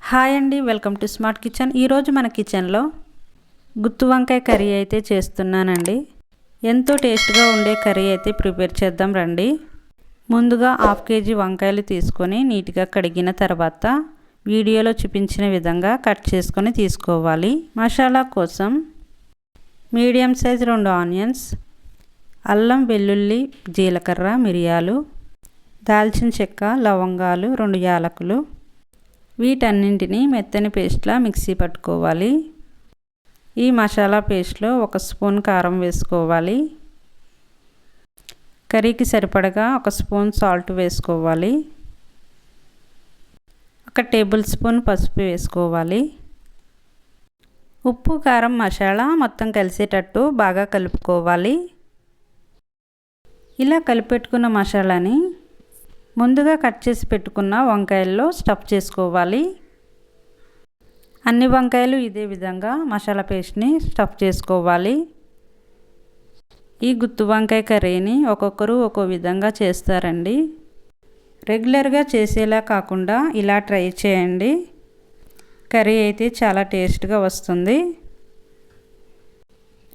Hi అండి, welcome to smart kitchen. ఈరోజు మన కిచెన్లో గుత్తి వంకాయ కర్రీ అయితే చేస్తున్నానండి. ఎంతో టేస్ట్గా ఉండే కర్రీ అయితే ప్రిపేర్ చేద్దాం రండి. ముందుగా 1/2 kg వంకాయలు తీసుకొని నీట్గా కడిగిన తర్వాత వీడియోలో చూపించిన విధంగా కట్ చేసుకొని తీసుకోవాలి. మసాలా కోసం మీడియం సైజ్ 2 ఆనియన్స్, అల్లం వెల్లుల్లి జీలకర్ర మిరియాలు, దాల్చిన చెక్క లవంగాలు 2 యాలకులు, వీటన్నింటినీ మెత్తని పేస్ట్లా మిక్సీ పట్టుకోవాలి. ఈ మసాలా పేస్ట్లో 1 స్పూన్ కారం వేసుకోవాలి. కర్రీకి సరిపడగా 1 స్పూన్ సాల్ట్ వేసుకోవాలి. 1 టేబుల్ స్పూన్ పసుపు వేసుకోవాలి. ఉప్పు కారం మసాలా మొత్తం కలిసేటట్టు బాగా కలుపుకోవాలి. ఇలా కలిపెట్టుకున్న మసాలాని ముందుగా కట్ చేసి పెట్టుకున్న వంకాయల్లో స్టఫ్ చేసుకోవాలి. అన్ని వంకాయలు ఇదే విధంగా మసాలా పేస్ట్ని స్టఫ్ చేసుకోవాలి. ఈ గుత్తి వంకాయ కర్రీని ఒక్కొక్కరు ఒక్కో విధంగా చేస్తారండి. రెగ్యులర్గా చేసేలా కాకుండా ఇలా ట్రై చేయండి. కర్రీ అయితే చాలా టేస్ట్గా వస్తుంది.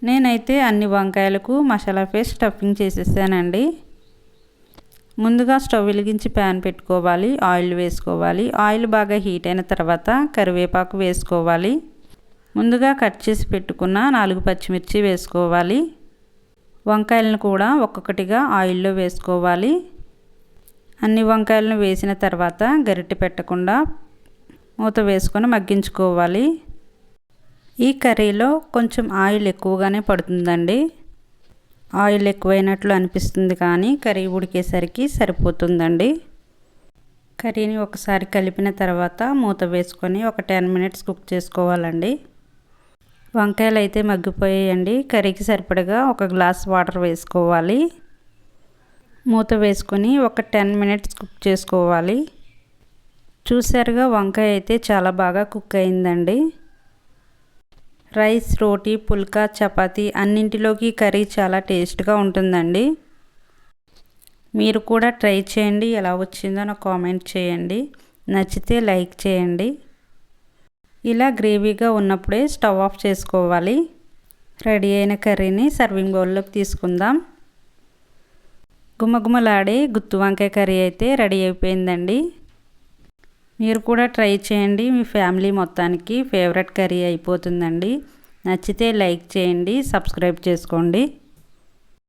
నేనైతే అన్ని వంకాయలకు మసాలా పేస్ట్ స్టఫింగ్ చేసేసానండి. ముందుగా స్టవ్ వెలిగించి ప్యాన్ పెట్టుకోవాలి. ఆయిల్ వేసుకోవాలి. ఆయిల్ బాగా హీట్ అయిన తర్వాత కరివేపాకు వేసుకోవాలి. ముందుగా కట్ చేసి పెట్టుకున్న 4 పచ్చిమిర్చి వేసుకోవాలి. వంకాయలను కూడా ఒక్కొక్కటిగా ఆయిల్లో వేసుకోవాలి. అన్ని వంకాయలను వేసిన తర్వాత గరిటె పెట్టకుండా మూత వేసుకొని మగ్గించుకోవాలి. ఈ కర్రీలో కొంచెం ఆయిల్ ఎక్కువగానే పడుతుందండి. ఆయిల్ ఎక్కువైనట్లు అనిపిస్తుంది కానీ కర్రీ ఉడికేసరికి సరిపోతుందండి. కర్రీని ఒకసారి కలిపిన తర్వాత మూత వేసుకొని ఒక 10 minutes కుక్ చేసుకోవాలండి. వంకాయలు అయితే మగ్గిపోయాయండి. కర్రీకి సరిపడగా 1 గ్లాస్ వాటర్ వేసుకోవాలి. మూత వేసుకొని ఒక 10 minutes కుక్ చేసుకోవాలి. చూసారుగా వంకాయ అయితే చాలా బాగా కుక్ అయిందండి. రైస్, రోటీ, పుల్కా, చపాతీ అన్నింటిలోకి కర్రీ చాలా టేస్ట్గా ఉంటుందండి. మీరు కూడా ట్రై చేయండి. ఎలా వచ్చిందో నాకు కామెంట్ చేయండి. నచ్చితే లైక్ చేయండి. ఇలా గ్రేవీగా ఉన్నప్పుడే స్టవ్ ఆఫ్ చేసుకోవాలి. రెడీ అయిన కర్రీని సర్వింగ్ బౌల్లోకి తీసుకుందాం. గుమగుమలాడే గుత్తి వంకాయ కర్రీ అయితే రెడీ అయిపోయిందండి. మీరు కూడా ట్రై చేయండి. మీ ఫ్యామిలీ మొత్తానికి ఫేవరెట్ కర్రీ అయిపోతుందండి. నచ్చితే లైక్ చేయండి, సబ్స్క్రైబ్ చేసుకోండి.